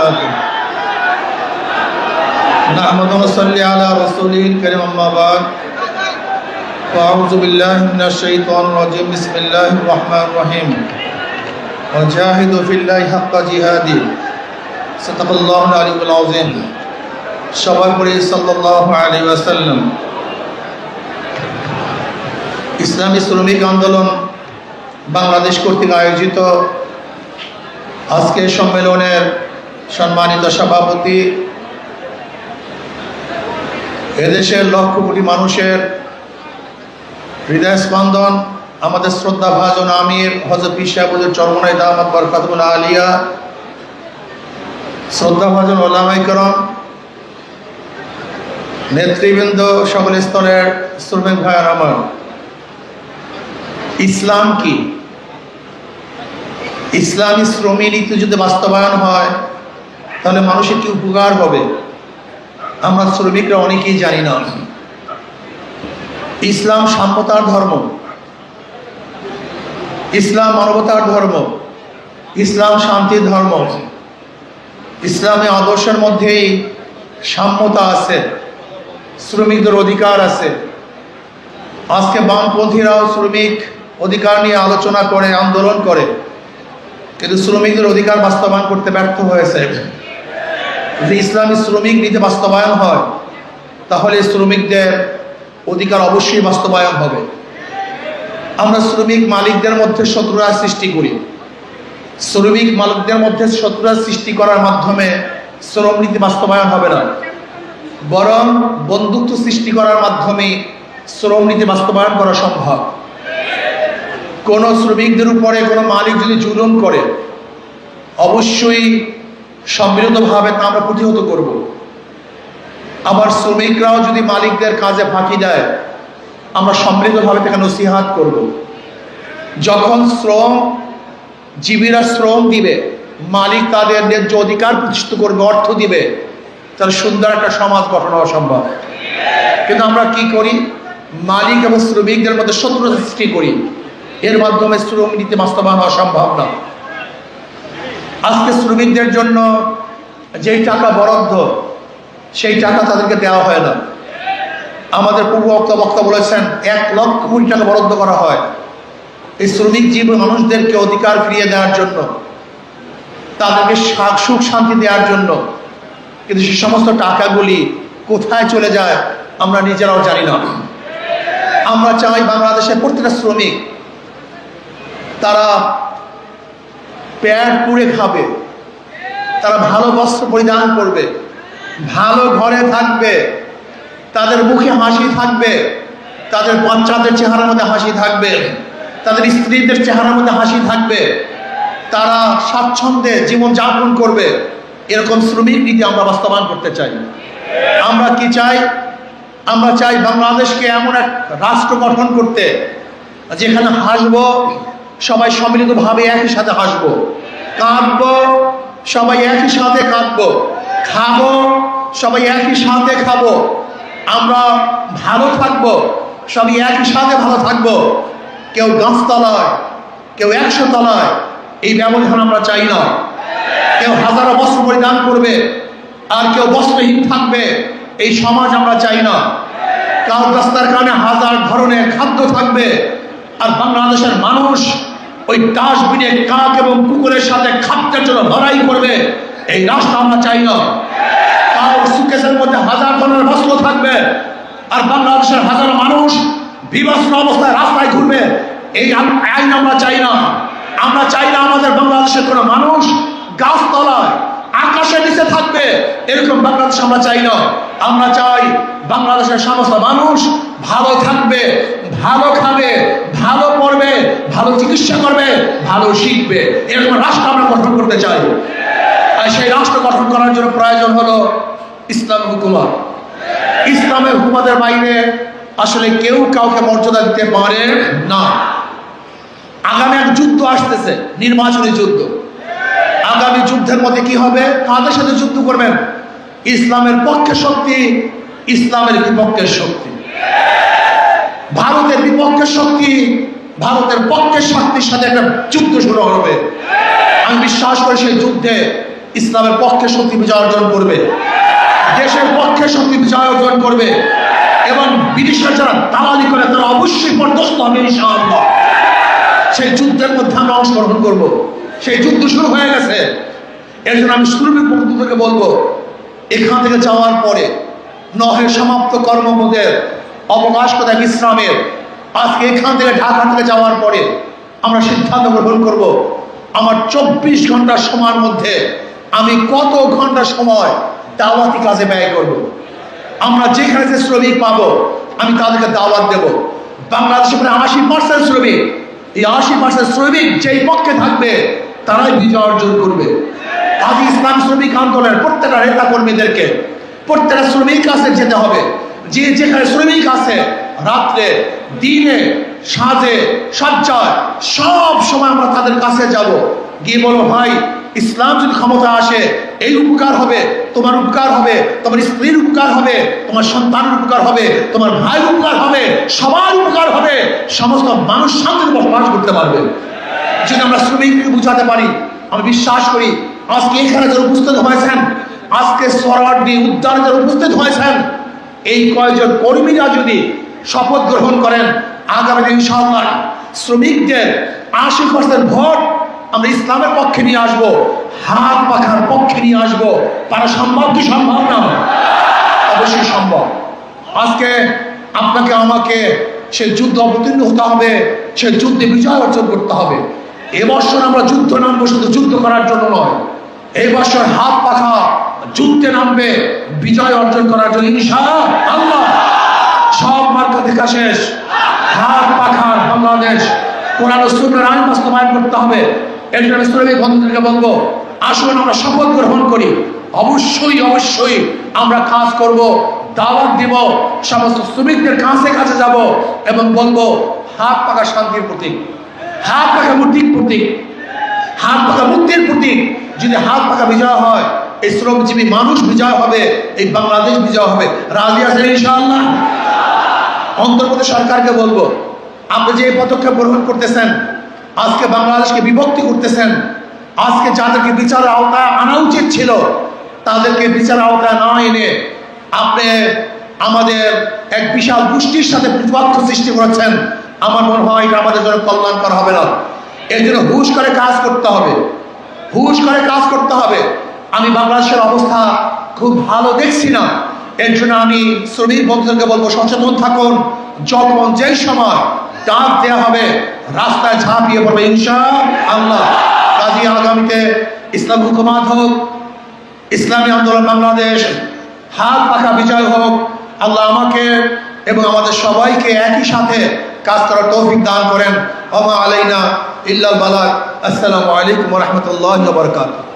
وبركاته نحمد ونصلي على رسوله الكريم أما بعد فأعوذ بالله من الشيطان الرجيم بسم الله الرحمن الرحيم وجاهدوا في الله حق جهاده صدق الله العلي العظيم সবাই পড়ি সাল্লাল্লাহু আলাইহি ওয়াসাল্লাম। ইসলামী শ্রমিক আন্দোলন বাংলাদেশ কর্তৃক আয়োজিত আজকের সম্মেলনের সম্মানিত সভাপতি, এদেশের লক্ষ কোটি মানুষের হৃদয় স্পন্দন আমাদের শ্রদ্ধাভাজন আমির হযরত পীর সাহেব হুজুর চরমনাই দামাত বরকাতুল আলিয়া, শ্রদ্ধাভাজন ওলামায়ে কেরাম, নেতৃবৃন্দ, সকল স্তরের শ্রমিক ভাইয়ের আমার, ইসলাম কি? ইসলামী শ্রমিক নীতি যদি বাস্তবায়ন হয় তাহলে মানুষের কি উপকার হবে আমরা শ্রমিকরা অনেকেই জানি না। ইসলাম সাম্যতার ধর্ম, ইসলাম মানবতার ধর্ম, ইসলাম শান্তির ধর্ম। ইসলামী আদর্শের মধ্যেই সাম্যতা আছে, শ্রমিকদের অধিকার আছে। আজকে বামপন্থীরাও শ্রমিক অধিকার নিয়ে আলোচনা করে, আন্দোলন করে, কিন্তু শ্রমিকদের অধিকার বাস্তবায়ন করতে ব্যর্থ হয়েছে। যদি ইসলামী শ্রমিক নীতি বাস্তবায়ন হয় তাহলে শ্রমিকদের অধিকার অবশ্যই বাস্তবায়ন হবে। আমরা শ্রমিক মালিকদের মধ্যে শত্রুতা সৃষ্টি করি। শ্রমিক মালিকদের মধ্যে শত্রুতা সৃষ্টি করার মাধ্যমে শ্রম নীতি বাস্তবায়ন হবে না, বরং বন্ধুত্ব সৃষ্টি করার মাধ্যমে শ্রম নীতি বাস্তবায়ন করা সম্ভব। কোন শ্রমিকদের উপরে কোনো মালিক যদি জুলুম করে অবশ্যই সম্মিলিতভাবে তা আমরা প্রতিহত করব। আবার শ্রমিকরাও যদি মালিকদের কাজে ফাঁকি দেয় আমরা সম্মিলিতভাবে তাকে নসিহাত করব। যখন জীবীরা শ্রম দিবে, মালিক তাদের ন্যায্য অধিকার প্রতিষ্ঠিত করবে, অর্থ দিবে, তাহলে সুন্দর একটা সমাজ গঠন হওয়া সম্ভব। কিন্তু আমরা কি করি? মালিক এবং শ্রমিকদের মধ্যে শত্রুতা সৃষ্টি করি, এর মাধ্যমে শ্রম নীতি বাস্তবায়ন হওয়া সম্ভব না। আজকে শ্রমিকদের জন্য যেই টাকা বরাদ্দ সেই টাকা তাদেরকে দেওয়া হয় না। আমাদের পূর্ব বক্তা বলেছেন 1 লক্ষ কোটি টাকা বরাদ্দ করা হয় এই শ্রমিক জীবী মানুষদেরকে অধিকার ফিরিয়ে দেওয়ার জন্য, তাদেরকে সুখ শান্তি দেওয়ার জন্য। কিন্তু সে সমস্ত টাকাগুলি কোথায় চলে যায় আমরা নিজেরাও জানি না। আমরা চাই বাংলাদেশের প্রত্যেকটা শ্রমিক তারা পেট পুড়ে খাবে, তারা ভালো বস্ত্র পরিধান করবে, ভালো ঘরে থাকবে, তাদের মুখে হাসি থাকবে, তাদের বাচ্চাদের চেহারার মধ্যে হাসি থাকবে, তাদের স্ত্রীদের চেহারার মধ্যে হাসি থাকবে, তারা স্বাচ্ছন্দ্যে জীবন যাপন করবে। এরকম শ্রমিক নীতি আমরা বাস্তবায়ন করতে চাই। আমরা কি চাই? আমরা চাই বাংলাদেশকে এমন এক রাষ্ট্র গঠন করতে যেখানে হাসবো সবাই সম্মিলিতভাবে, একই সাথে হাসবো, কাঁদবো সবাই একই সাথে কাঁদবো, খাবো সবাই একই সাথে খাবো, আমরা ভালো থাকবো সবাই একই সাথে ভালো থাকবো। কেউ গাছতলায়, কেউ 100 তলায়, এই ব্যবধান আমরা চাই না। কেউ হাজারো বস্ত্র পরিধান করবে আর কেউ বস্ত্রহীন থাকবে, এই সমাজ আমরা চাই না। কারো রাস্তার কারণে হাজার ধরনের খাদ্য থাকবে আর বাংলাদেশের মানুষ ওই ডাস্টবিনে কাক এবং কুকুরের সাথে খাদ্যের জন্য লড়াই করবে, এই রাষ্ট্র আমরা চাই না। কারোর সুটকেসের মধ্যে হাজার ধরনের বস্ত্র থাকবে আর বাংলাদেশের হাজার মানুষ বিবস্ত্র অবস্থায় রাস্তায় ঘুরবে, এই আইন আমরা চাই না। আমরা চাই না আমাদের বাংলাদেশের কোনো মানুষ গাছতলায়, আকাশের নিচে থাকবে, এরকম বাংলাদেশ আমরা চাই না। আমরা চাই বাংলাদেশের সমস্ত মানুষ ভালো থাকবে, ভালো খাবে, ভালো পড়বে, ভালো চিকিৎসা করবে, ভালো শিখবে, এরকম রাষ্ট্র আমরা গঠন করতে চাই। আর সেই রাষ্ট্র গঠন করার জন্য প্রয়োজন হলো ইসলাম হুকুমত। ইসলামের হুকুমতের বাইরে আসলে কেউ কাউকে মর্যাদা দিতে পারে না। আগামী এক যুদ্ধ আসতেছে, নির্বাচনী যুদ্ধ। আগামী যুদ্ধের মধ্যে কি হবে? কাদের সাথে যুদ্ধ করবেন? ইসলামের পক্ষে শক্তি, ইসলামের বিপক্ষের শক্তি। ভারতের বিপক্ষের শক্তি, ভারতের পক্ষের শক্তির সাথে একটা যুদ্ধ শুরু হবে। আমি বিশ্বাস করি সেই যুদ্ধে ইসলামের পক্ষে শক্তি বিজয় অর্জন করবে, দেশের পক্ষে শক্তি বিজয় অর্জন করবে, এবং বিদেশের যারা দালালি করে তারা অবশ্যই পর্যস্ত হবে ইনশাআল্লাহ। সেই যুদ্ধের মধ্যে আমরা অংশগ্রহণ করব। সেই যুদ্ধ শুরু হয়ে গেছে। এর জন্য আমি শ্রমিক বন্ধুদেরকে বলবো, এখান থেকে যাওয়ার পরে নহের সমাপ্ত কর্মপদের অবকাশ কোথায় বিশ্রামের, আজকে এখান থেকে ঢাকা থেকে যাওয়ার পরে আমরা সিদ্ধান্ত গ্রহণ করব, আমার 24 ঘন্টার সময়ের মধ্যে আমি কত ঘন্টা সময় দাওয়াতি কাজে ব্যয় করব। আমরা যেখানে যে শ্রমিক পাবো আমি তাদেরকে দাওয়াত দেব। বাংলাদেশে প্রায় 80% শ্রমিক, এই 80% শ্রমিক যেই পক্ষে থাকবে তারাই বিজয় অর্জন করবে। কাজী ইসলাম শ্রমিক আন্দোলনের প্রত্যেকটা নেতা কর্মীদেরকে প্রত্যেকটা শ্রমিক কাছে যেতে হবে। যে যেখানে শ্রমিক আছে, রাত্রে দিনে সাজে সজ্জায় সব সময় আমরা তাদের কাছে যাব, গিয়ে বলবো, ভাই ইসলাম যদি ক্ষমতা আসে এই উপকার হবে, তোমার উপকার হবে, তোমার স্ত্রীর উপকার হবে, তোমার সন্তানের উপকার হবে, তোমার ভাইয়ের উপকার হবে, সবার উপকার হবে, সমস্ত মানুষ শান্তিতে বসবাস করতে পারবে। যদি আমরা শ্রমিককে বুঝাতে পারি, আমি বিশ্বাস করি আজকে এখানে যারা উপস্থিত হয়েছেন, আজকে সরওয়ার্দী উদ্যানে যারা উপস্থিত হয়েছেন, এই কয়েকজন কর্মীরা যদি শপথ গ্রহণ করেন, আগামী ইনশাআল্লাহ শ্রমিকদের 80% ভোট আমরা ইসলামের পক্ষে নিয়ে আসবো, হাত পাখার পক্ষে নিয়ে আসবো। তারা সম্ভব কি সম্ভব না? অবশ্যই সম্ভব। আজকে আপনাকে আমাকে সে যুদ্ধ অবতীর্ণ হতে হবে, সে যুদ্ধে বিজয় অর্জন করতে হবে। এবছর আমরা যুদ্ধ নামবো শুধু যুদ্ধ করার জন্য নয়, এই বছর হাত পাখা যুদ্ধে নামবে বিজয় অর্জন করার জন্য ইনশাআল্লাহ। সব মার্কা দেখা শেষ, হাত পাখার বাংলাদেশ কোরআন ও সুন্নাহর আইন বাস্তবায়ন করতে হবে। এর জন্য শ্রমিক বন্ধুদেরকে বলবো, আসুন আমরা শপথ গ্রহণ করি, অবশ্যই অবশ্যই আমরা কাজ করব, দাওয়াত দিব, সমস্ত শ্রমিকদের কাছে কাছে যাব এবং বলবো হাত পাখা শান্তির প্রতীক, হাত পাখা মুক্তির প্রতীক, হাত পাখা মুক্তির প্রতীক। যদি হাত পাখা বিজয় হয়, এই শ্রমজীবী মানুষ বিজয় হবে, এই বাংলাদেশ বিজয় হবে। রাজি আছেন ইনশাআল্লাহ? অন্তর্বর্তী সরকারকে বলবো, আপনি যে পদক্ষেপ গ্রহণ করতেছেন, আজকে বাংলাদেশকে বিভক্তি করতেছেন, আজকে যাদেরকে বিচারের আওতায় আনা উচিত ছিল তাদেরকে বিচারের আওতায় না এনে আপনি আমাদের এক বিশাল গোষ্ঠীর সাথে প্রতিপক্ষ সৃষ্টি করেছেন। আমার মনে হয় এটা আমাদের জন্য কল্যাণকর হবে না। এর জন্য হুঁশ করে কাজ করতে হবে, হুঁশ করে কাজ করতে হবে। আমি বাংলাদেশের অবস্থা খুব ভালো দেখছি না। এর জন্য আমি শ্রমিক বন্ধুদেরকে বলবো, সচেতন থাকুন। যখন যেই সময় ডাক দেওয়া হবে রাস্তায় ঝাঁপিয়ে পড়বে ইনশাআল্লাহ। কাজী আগামীতে ইসলাম হুকুমাত হোক, ইসলামী আন্দোলন বাংলাদেশ হাত পাখা বিজয় হোক। আল্লাহ আমাকে এবং আমাদের সবাইকে একই সাথে কাজ করার তৌফিক দান করেন। ওয়া মা আলাইনা ইল্লাল বালাগ। আসসালামু আলাইকুম ওয়া রাহমাতুল্লাহি ওয়া বারাকাতুহু।